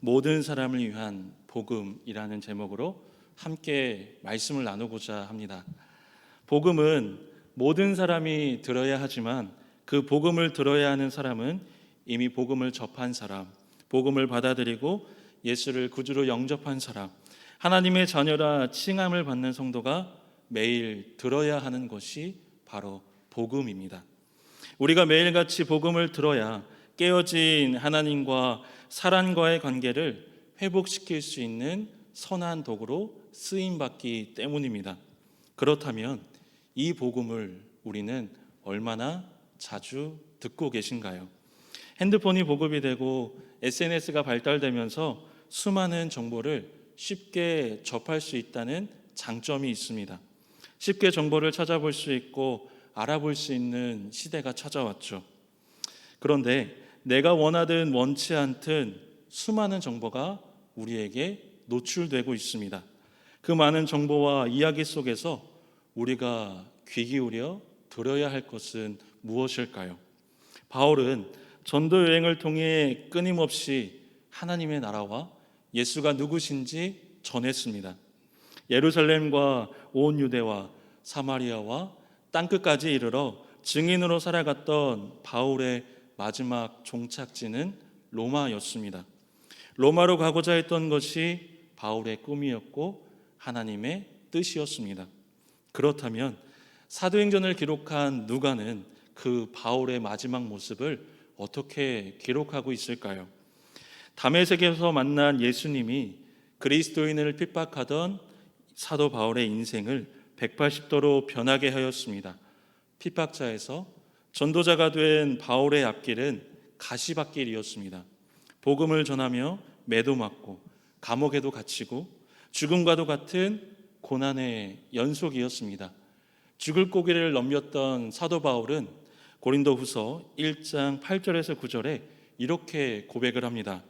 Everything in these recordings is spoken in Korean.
모든 사람을 위한 복음이라는 제목으로 함께 말씀을 나누고자 합니다. 복음은 모든 사람이 들어야 하지만 그 복음을 들어야 하는 사람은 이미 복음을 접한 사람, 복음을 받아들이고 예수를 구주로 영접한 사람, 하나님의 자녀라 칭함을 받는 성도가 매일 들어야 하는 것이 바로 복음입니다. 우리가 매일같이 복음을 들어야 깨어진 하나님과 사람과의 관계를 회복시킬 수 있는 선한 도구로 쓰임받기 때문입니다. 그렇다면 이 복음을 우리는 얼마나 자주 듣고 계신가요? 핸드폰이 보급이 되고 SNS가 발달되면서 수많은 정보를 쉽게 접할 수 있다는 장점이 있습니다. 쉽게 정보를 찾아볼 수 있고 알아볼 수 있는 시대가 찾아왔죠. 그런데 내가 원하든 원치 않든 수많은 정보가 우리에게 노출되고 있습니다. 그 많은 정보와 이야기 속에서 우리가 귀 기울여 들어야 할 것은 무엇일까요? 바울은 전도 여행을 통해 끊임없이 하나님의 나라와 예수가 누구신지 전했습니다. 예루살렘과 온 유대와 사마리아와 땅끝까지 이르러 증인으로 살아갔던 바울의 마지막 종착지는 로마였습니다. 로마로 가고자 했던 것이 바울의 꿈이었고 하나님의 뜻이었습니다. 그렇다면 사도행전을 기록한 누가는 그 바울의 마지막 모습을 어떻게 기록하고 있을까요? 다메섹에서 만난 예수님이 그리스도인을 핍박하던 사도 바울의 인생을 180도로 변하게 하였습니다. 핍박자에서 전도자가 된 바울의 앞길은 가시밭길이었습니다. 복음을 전하며 매도 맞고 감옥에도 갇히고 죽음과도 같은 고난의 연속이었습니다. 죽을 고비를 넘겼던 사도 바울은 고린도후서 1장 8절에서 9절에 이렇게 고백을 합니다.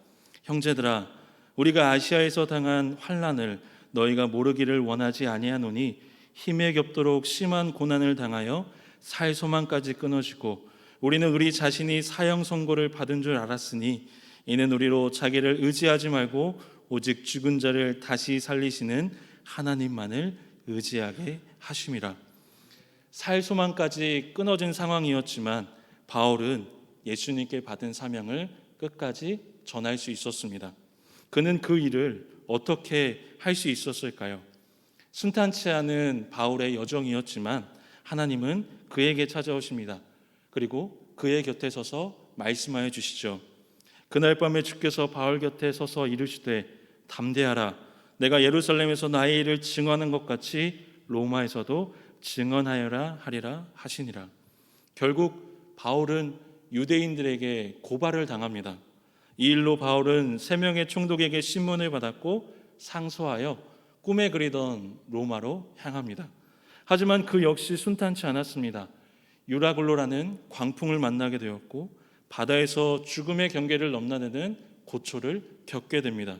형제들아, 우리가 아시아에서 당한 환난을 너희가 모르기를 원하지 아니하노니 힘에 겹도록 심한 고난을 당하여 살 소망까지 끊어지고 우리는 우리 자신이 사형 선고를 받은 줄 알았으니 이는 우리로 자기를 의지하지 말고 오직 죽은 자를 다시 살리시는 하나님만을 의지하게 하심이라. 살 소망까지 끊어진 상황이었지만 바울은 예수님께 받은 사명을 끝까지 전할 수 있었습니다. 그는 그 일을 어떻게 할 수 있었을까요? 순탄치 않은 바울의 여정이었지만 하나님은 그에게 찾아오십니다. 그리고 그의 곁에 서서 말씀하여 주시죠. 그날 밤에 주께서 바울 곁에 서서 이르시되 담대하라. 내가 예루살렘에서 나의 일을 증언한 것 같이 로마에서도 증언하여라 하리라 하시니라. 결국 바울은 유대인들에게 고발을 당합니다. 이 일로 바울은 3명의 총독에게 신문을 받았고 상소하여 꿈에 그리던 로마로 향합니다. 하지만 그 역시 순탄치 않았습니다. 유라굴로라는 광풍을 만나게 되었고 바다에서 죽음의 경계를 넘나드는 고초를 겪게 됩니다.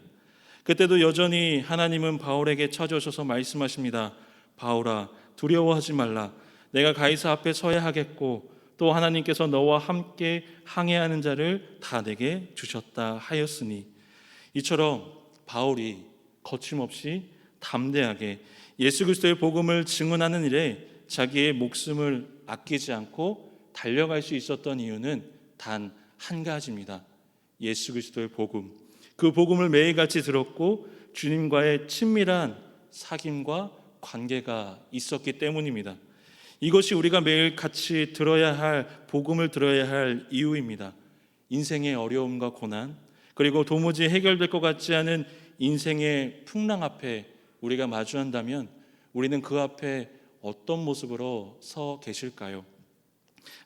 그때도 여전히 하나님은 바울에게 찾아오셔서 말씀하십니다. 바울아, 두려워하지 말라. 내가 가이사 앞에 서야 하겠고 또 하나님께서 너와 함께 항해하는 자를 다 내게 주셨다 하였으니. 이처럼 바울이 거침없이 담대하게 예수 그리스도의 복음을 증언하는 일에 자기의 목숨을 아끼지 않고 달려갈 수 있었던 이유는 단 한 가지입니다. 예수 그리스도의 복음. 그 복음을 매일같이 들었고 주님과의 친밀한 사귐과 관계가 있었기 때문입니다. 이것이 우리가 매일 같이 들어야 할 복음을 들어야 할 이유입니다. 인생의 어려움과 고난, 그리고 도무지 해결될 것 같지 않은 인생의 풍랑 앞에 우리가 마주한다면 우리는 그 앞에 어떤 모습으로 서 계실까요?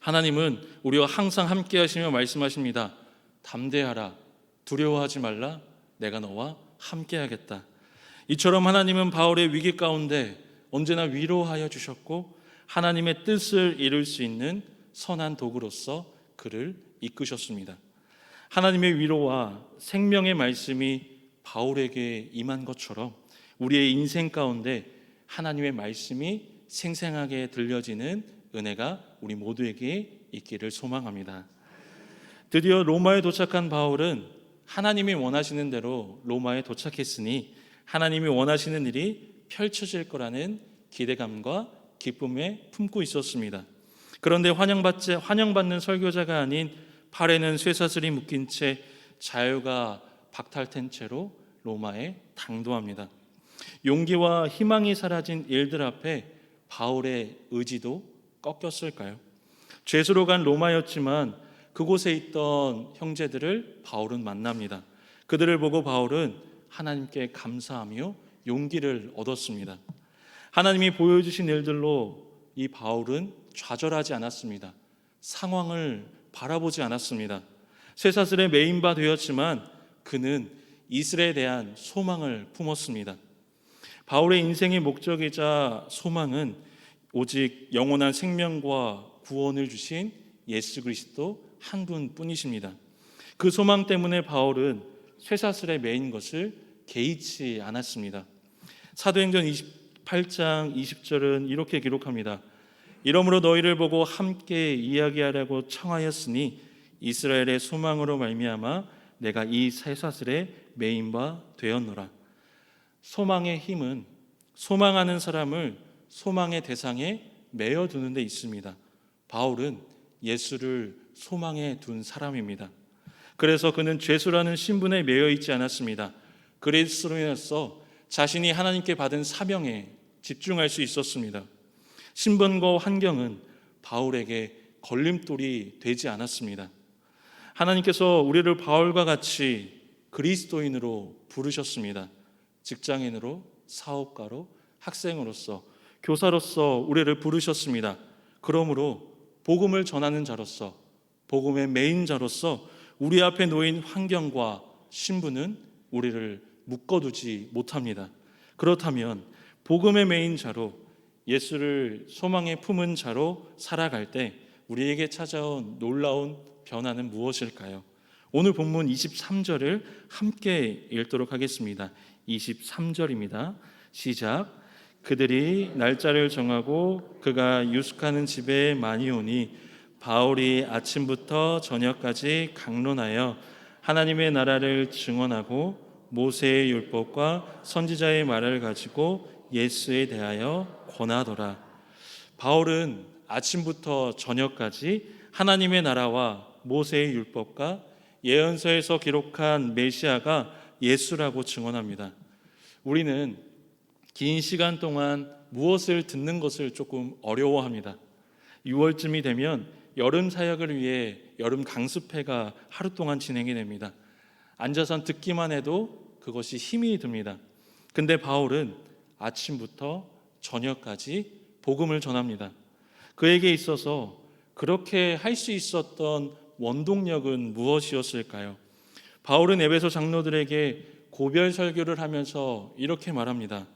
하나님은 우리와 항상 함께 하시며 말씀하십니다. 담대하라, 두려워하지 말라, 내가 너와 함께 하겠다. 이처럼 하나님은 바울의 위기 가운데 언제나 위로하여 주셨고 하나님의 뜻을 이룰 수 있는 선한 도구로서 그를 이끄셨습니다. 하나님의 위로와 생명의 말씀이 바울에게 임한 것처럼 우리의 인생 가운데 하나님의 말씀이 생생하게 들려지는 은혜가 우리 모두에게 있기를 소망합니다. 드디어 로마에 도착한 바울은 하나님이 원하시는 대로 로마에 도착했으니 하나님이 원하시는 일이 펼쳐질 거라는 기대감과 기쁨에 품고 있었습니다. 그런데 환영받는 설교자가 아닌 팔에는 쇠사슬이 묶인 채 자유가 박탈된 채로 로마에 당도합니다. 용기와 희망이 사라진 일들 앞에 바울의 의지도 꺾였을까요? 죄수로 간 로마였지만 그곳에 있던 형제들을 바울은 만납니다. 그들을 보고 바울은 하나님께 감사하며 용기를 얻었습니다. 하나님이 보여주신 일들로 이 바울은 좌절하지 않았습니다. 상황을 바라보지 않았습니다. 쇠사슬에 매인 바 되었지만 그는 이스라엘에 대한 소망을 품었습니다. 바울의 인생의 목적이자 소망은 오직 영원한 생명과 구원을 주신 예수 그리스도 한 분뿐이십니다. 그 소망 때문에 바울은 쇠사슬에 매인 것을 개의치 않았습니다. 사도행전 28장 20절은 이렇게 기록합니다. 이러므로 너희를 보고 함께 이야기하려고 청하였으니 이스라엘의 소망으로 말미암아 내가 이 쇠사슬에 매인 바 되었노라. 소망의 힘은 소망하는 사람을 소망의 대상에 매어두는 데 있습니다. 바울은 예수를 소망에 둔 사람입니다. 그래서 그는 죄수라는 신분에 매여 있지 않았습니다. 그리스도로 인해서 자신이 하나님께 받은 사명에 집중할 수 있었습니다. 신분과 환경은 바울에게 걸림돌이 되지 않았습니다. 하나님께서 우리를 바울과 같이 그리스도인으로 부르셨습니다. 직장인으로, 사업가로, 학생으로서, 교사로서 우리를 부르셨습니다. 그러므로 복음을 전하는 자로서, 복음의 메인 자로서 우리 앞에 놓인 환경과 신분은 우리를 묶어두지 못합니다. 그렇다면 복음의 메인 자로, 예수를 소망에 품은 자로 살아갈 때 우리에게 찾아온 놀라운 변화는 무엇일까요? 오늘 본문 23절을 함께 읽도록 하겠습니다. 23절입니다. 시작. 그들이 날짜를 정하고 그가 유숙하는 집에 많이 오니 바울이 아침부터 저녁까지 강론하여 하나님의 나라를 증언하고 모세의 율법과 선지자의 말을 가지고 예수에 대하여 권하더라. 바울은 아침부터 저녁까지 하나님의 나라와 모세의 율법과 예언서에서 기록한 메시아가 예수라고 증언합니다. 우리는 긴 시간 동안 무엇을 듣는 것을 조금 어려워합니다. 6월쯤이 되면 여름 사역을 위해 여름 강습회가 하루 동안 진행이 됩니다. 앉아서 듣기만 해도 그것이 힘이 듭니다. 근데 바울은 아침부터 저녁까지 복음을 전합니다. 그에게 있어서 그렇게 할 수 있었던 원동력은 무엇이었을까요? 바울은 에베소 장로들에게 고별 설교를 하면서 이렇게 말합니다.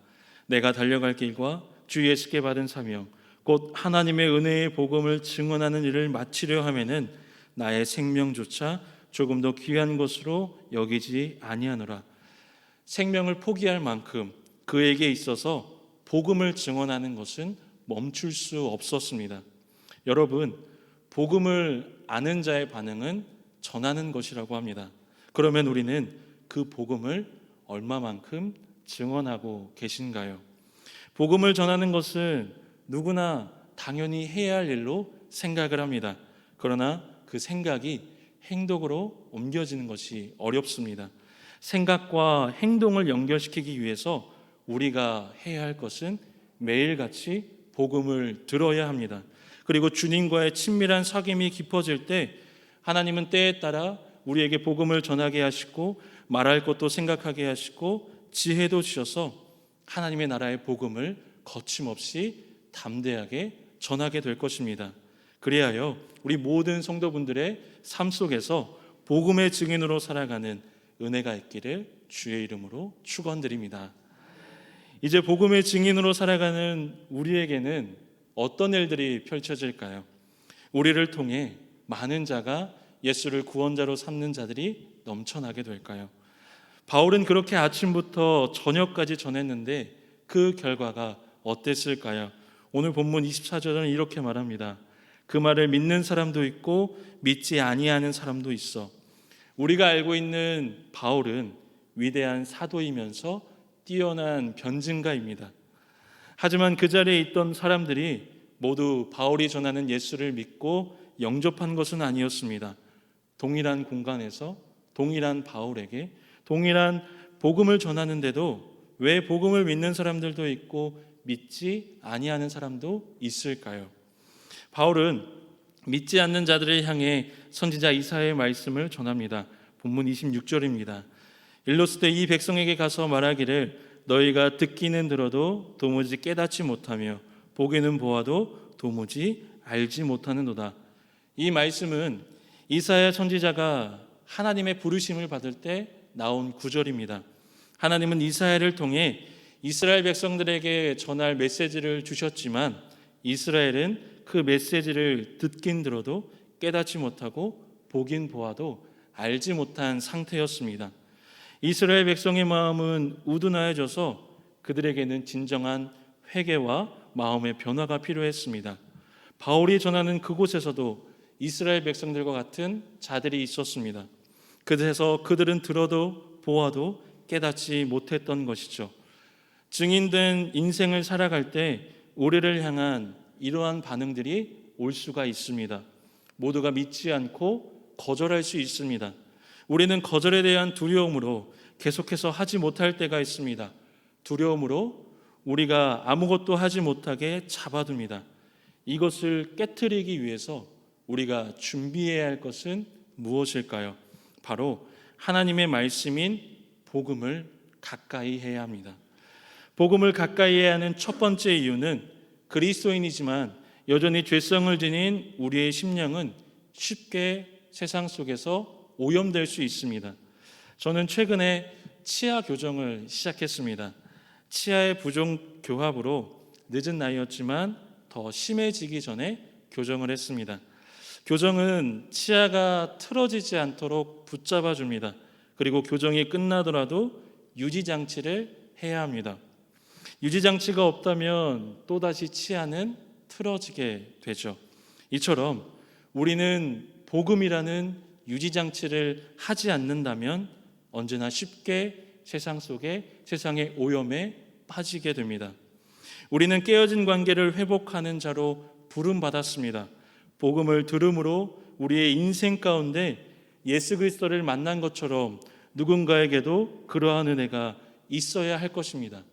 내가 달려갈 길과 주 예수께 받은 사명 곧 하나님의 은혜의 복음을 증언하는 일을 마치려 하면은 나의 생명조차 조금 더 귀한 것으로 여기지 아니하노라. 생명을 포기할 만큼 그에게 있어서 복음을 증언하는 것은 멈출 수 없었습니다. 여러분, 복음을 아는 자의 반응은 전하는 것이라고 합니다. 그러면 우리는 그 복음을 얼마만큼 증언하고 계신가요? 복음을 전하는 것은 누구나 당연히 해야 할 일로 생각을 합니다. 그러나 그 생각이 행동으로 옮겨지는 것이 어렵습니다. 생각과 행동을 연결시키기 위해서 우리가 해야 할 것은 매일같이 복음을 들어야 합니다. 그리고 주님과의 친밀한 사귐이 깊어질 때 하나님은 때에 따라 우리에게 복음을 전하게 하시고 말할 것도 생각하게 하시고 지혜도 주셔서 하나님의 나라의 복음을 거침없이 담대하게 전하게 될 것입니다. 그리하여 우리 모든 성도분들의 삶 속에서 복음의 증인으로 살아가는 은혜가 있기를 주의 이름으로 축원드립니다. 이제 복음의 증인으로 살아가는 우리에게는 어떤 일들이 펼쳐질까요? 우리를 통해 많은 자가 예수를 구원자로 삼는 자들이 넘쳐나게 될까요? 바울은 그렇게 아침부터 저녁까지 전했는데 그 결과가 어땠을까요? 오늘 본문 24절은 이렇게 말합니다. 그 말을 믿는 사람도 있고 믿지 아니하는 사람도 있어. 우리가 알고 있는 바울은 위대한 사도이면서 뛰어난 변증가입니다. 하지만 그 자리에 있던 사람들이 모두 바울이 전하는 예수를 믿고 영접한 것은 아니었습니다. 동일한 공간에서 동일한 바울에게 동일한 복음을 전하는데도 왜 복음을 믿는 사람들도 있고 믿지 아니하는 사람도 있을까요? 바울은 믿지 않는 자들을 향해 선지자 이사야의 말씀을 전합니다. 본문 26절입니다. 일렀을 이 백성에게 가서 말하기를 너희가 듣기는 들어도 도무지 깨닫지 못하며 보기는 보아도 도무지 알지 못하는도다. 이 말씀은 이사야 선지자가 하나님의 부르심을 받을 때 나온 구절입니다. 하나님은 이사야를 통해 이스라엘 백성들에게 전할 메시지를 주셨지만 이스라엘은 그 메시지를 듣긴 들어도 깨닫지 못하고 보긴 보아도 알지 못한 상태였습니다. 이스라엘 백성의 마음은 우둔하여져서 그들에게는 진정한 회개와 마음의 변화가 필요했습니다. 바울이 전하는 그곳에서도 이스라엘 백성들과 같은 자들이 있었습니다. 그래서 그들은 들어도 보아도 깨닫지 못했던 것이죠. 증인된 인생을 살아갈 때 우리를 향한 이러한 반응들이 올 수가 있습니다. 모두가 믿지 않고 거절할 수 있습니다. 우리는 거절에 대한 두려움으로 계속해서 하지 못할 때가 있습니다. 두려움으로 우리가 아무것도 하지 못하게 잡아둡니다. 이것을 깨트리기 위해서 우리가 준비해야 할 것은 무엇일까요? 바로 하나님의 말씀인 복음을 가까이 해야 합니다. 복음을 가까이 해야 하는 첫 번째 이유는 그리스도인이지만 여전히 죄성을 지닌 우리의 심령은 쉽게 세상 속에서 오염될 수 있습니다. 저는 최근에 치아 교정을 시작했습니다. 치아의 부종 교합으로 늦은 나이였지만 더 심해지기 전에 교정을 했습니다. 교정은 치아가 틀어지지 않도록 붙잡아 줍니다. 그리고 교정이 끝나더라도 유지장치를 해야 합니다. 유지장치가 없다면 또다시 치아는 틀어지게 되죠. 이처럼 우리는 복음이라는 유지장치를 하지 않는다면 언제나 쉽게 세상의 오염에 빠지게 됩니다. 우리는 깨어진 관계를 회복하는 자로 부름받았습니다. 복음을 들음으로 우리의 인생 가운데 예수 그리스도를 만난 것처럼 누군가에게도 그러한 은혜가 있어야 할 것입니다.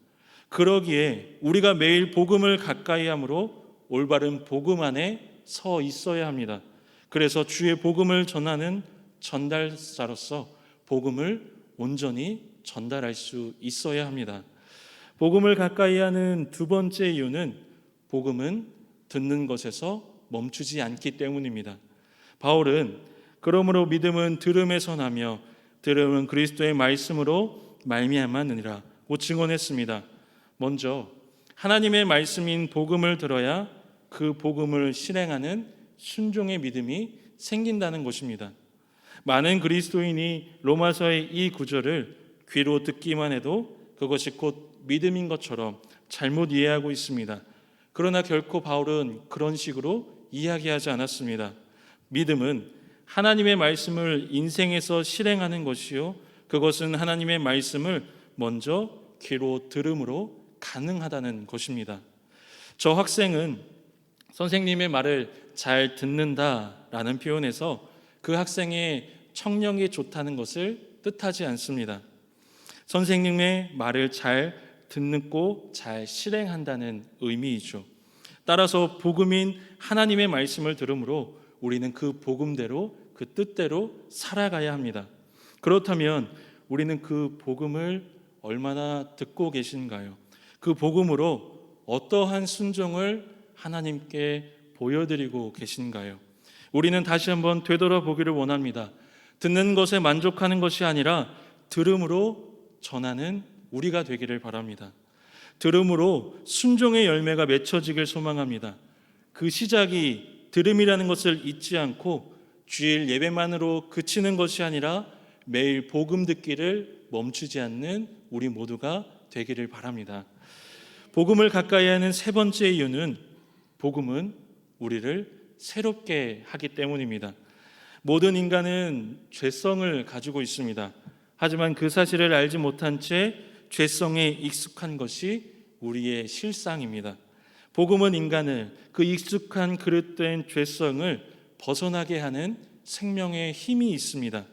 그러기에 우리가 매일 복음을 가까이 함으로 올바른 복음 안에 서 있어야 합니다. 그래서 주의 복음을 전하는 전달자로서 복음을 온전히 전달할 수 있어야 합니다. 복음을 가까이 하는 두 번째 이유는 복음은 듣는 것에서 멈추지 않기 때문입니다. 바울은 그러므로 믿음은 들음에서 나며 들음은 그리스도의 말씀으로 말미암았느니라고 증언했습니다. 먼저 하나님의 말씀인 복음을 들어야 그 복음을 실행하는 순종의 믿음이 생긴다는 것입니다. 많은 그리스도인이 로마서의 이 구절을 귀로 듣기만 해도 그것이 곧 믿음인 것처럼 잘못 이해하고 있습니다. 그러나 결코 바울은 그런 식으로 이야기하지 않았습니다. 믿음은 하나님의 말씀을 인생에서 실행하는 것이요, 그것은 하나님의 말씀을 먼저 귀로 들음으로 가능하다는 것입니다. 저 학생은 선생님의 말을 잘 듣는다라는 표현에서 그 학생의 청력이 좋다는 것을 뜻하지 않습니다. 선생님의 말을 잘 듣고 잘 실행한다는 의미이죠. 따라서 복음인 하나님의 말씀을 들으므로 우리는 그 복음대로 그 뜻대로 살아가야 합니다. 그렇다면 우리는 그 복음을 얼마나 듣고 계신가요? 그 복음으로 어떠한 순종을 하나님께 보여드리고 계신가요? 우리는 다시 한번 되돌아보기를 원합니다. 듣는 것에 만족하는 것이 아니라 들음으로 전하는 우리가 되기를 바랍니다. 들음으로 순종의 열매가 맺혀지길 소망합니다. 그 시작이 들음이라는 것을 잊지 않고 주일 예배만으로 그치는 것이 아니라 매일 복음 듣기를 멈추지 않는 우리 모두가 되기를 바랍니다. 복음을 가까이 하는 세 번째 이유는 복음은 우리를 새롭게 하기 때문입니다. 모든 인간은 죄성을 가지고 있습니다. 하지만 그 사실을 알지 못한 채 죄성에 익숙한 것이 우리의 실상입니다. 복음은 인간을 그 익숙한 그릇된 죄성을 벗어나게 하는 생명의 힘이 있습니다.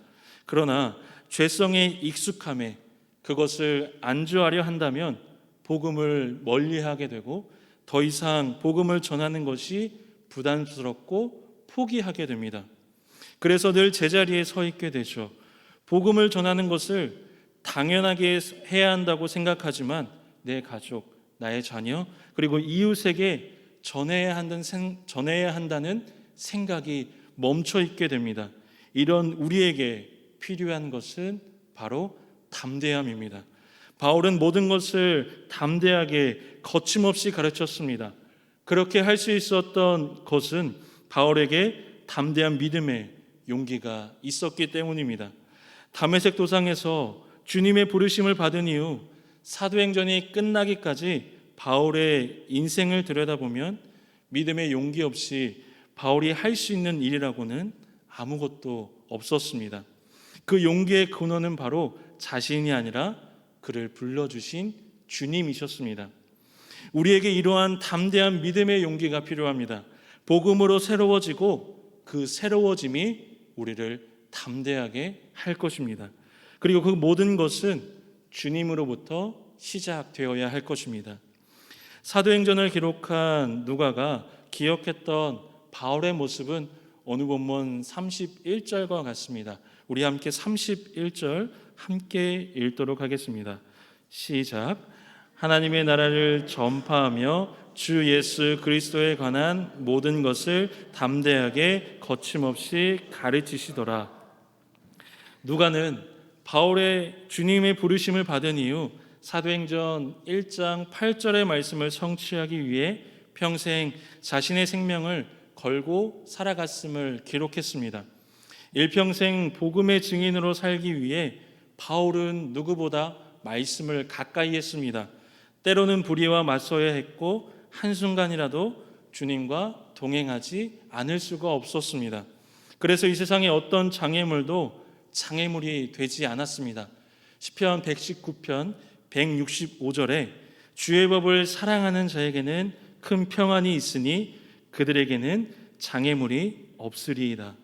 그러나 죄성에 익숙함에 그것을 안주하려 한다면 복음을 멀리하게 되고 더 이상 복음을 전하는 것이 부담스럽고 포기하게 됩니다. 그래서 늘 제자리에 서 있게 되죠. 복음을 전하는 것을 당연하게 해야 한다고 생각하지만 내 가족, 나의 자녀, 그리고 이웃에게 전해야 한다는 생각이 멈춰 있게 됩니다. 이런 우리에게 필요한 것은 바로 담대함입니다. 바울은 모든 것을 담대하게 거침없이 가르쳤습니다. 그렇게 할 수 있었던 것은 바울에게 담대한 믿음의 용기가 있었기 때문입니다. 다메섹 도상에서 주님의 부르심을 받은 이후 사도행전이 끝나기까지 바울의 인생을 들여다보면 믿음의 용기 없이 바울이 할 수 있는 일이라고는 아무것도 없었습니다. 그 용기의 근원은 바로 자신이 아니라 그를 불러주신 주님이셨습니다. 우리에게 이러한 담대한 믿음의 용기가 필요합니다. 복음으로 새로워지고 그 새로워짐이 우리를 담대하게 할 것입니다. 그리고 그 모든 것은 주님으로부터 시작되어야 할 것입니다. 사도행전을 기록한 누가가 기억했던 바울의 모습은 어느 본문 31절과 같습니다. 우리 함께 31절 함께 읽도록 하겠습니다. 시작. 하나님의 나라를 전파하며 주 예수 그리스도에 관한 모든 것을 담대하게 거침없이 가르치시더라. 누가는 바울의 주님의 부르심을 받은 이후 사도행전 1장 8절의 말씀을 성취하기 위해 평생 자신의 생명을 걸고 살아갔음을 기록했습니다. 일평생 복음의 증인으로 살기 위해 바울은 누구보다 말씀을 가까이 했습니다. 때로는 불의와 맞서야 했고 한순간이라도 주님과 동행하지 않을 수가 없었습니다. 그래서 이 세상의 어떤 장애물도 장애물이 되지 않았습니다. 시편 119편 165절에 주의 법을 사랑하는 자에게는 큰 평안이 있으니 그들에게는 장애물이 없으리이다.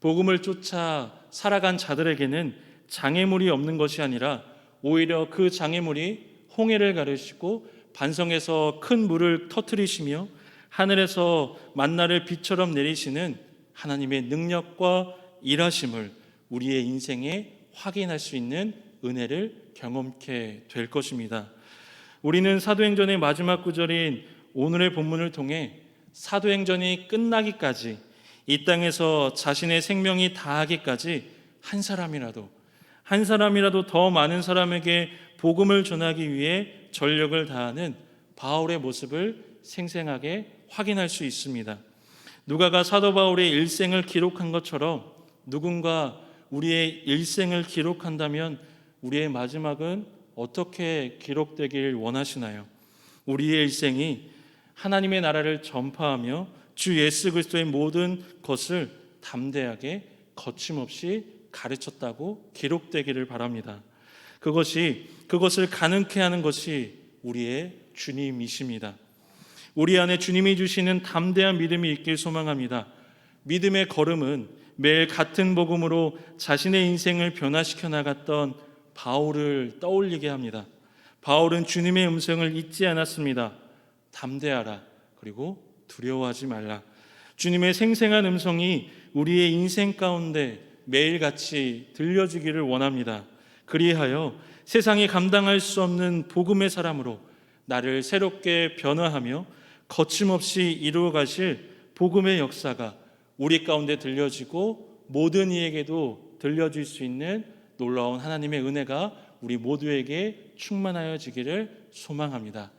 복음을 쫓아 살아간 자들에게는 장애물이 없는 것이 아니라 오히려 그 장애물이 홍해를 가르시고 반성에서 큰 물을 터뜨리시며 하늘에서 만나를 비처럼 내리시는 하나님의 능력과 일하심을 우리의 인생에 확인할 수 있는 은혜를 경험케 될 것입니다. 우리는 사도행전의 마지막 구절인 오늘의 본문을 통해 사도행전이 끝나기까지 이 땅에서 자신의 생명이 다하기까지 한 사람이라도 더 많은 사람에게 복음을 전하기 위해 전력을 다하는 바울의 모습을 생생하게 확인할 수 있습니다. 누가가 사도 바울의 일생을 기록한 것처럼 누군가 우리의 일생을 기록한다면 우리의 마지막은 어떻게 기록되길 원하시나요? 우리의 일생이 하나님의 나라를 전파하며 주 예수 그리스도의 모든 것을 담대하게 거침없이 가르쳤다고 기록되기를 바랍니다. 그것을 가능케 하는 것이 우리의 주님이십니다. 우리 안에 주님이 주시는 담대한 믿음이 있길 소망합니다. 믿음의 걸음은 매일 같은 복음으로 자신의 인생을 변화시켜 나갔던 바울을 떠올리게 합니다. 바울은 주님의 음성을 잊지 않았습니다. 담대하라, 그리고 두려워하지 말라. 주님의 생생한 음성이 우리의 인생 가운데 매일같이 들려주기를 원합니다. 그리하여 세상이 감당할 수 없는 복음의 사람으로 나를 새롭게 변화하며 거침없이 이루어 가실 복음의 역사가 우리 가운데 들려지고 모든 이에게도 들려줄 수 있는 놀라운 하나님의 은혜가 우리 모두에게 충만하여지기를 소망합니다.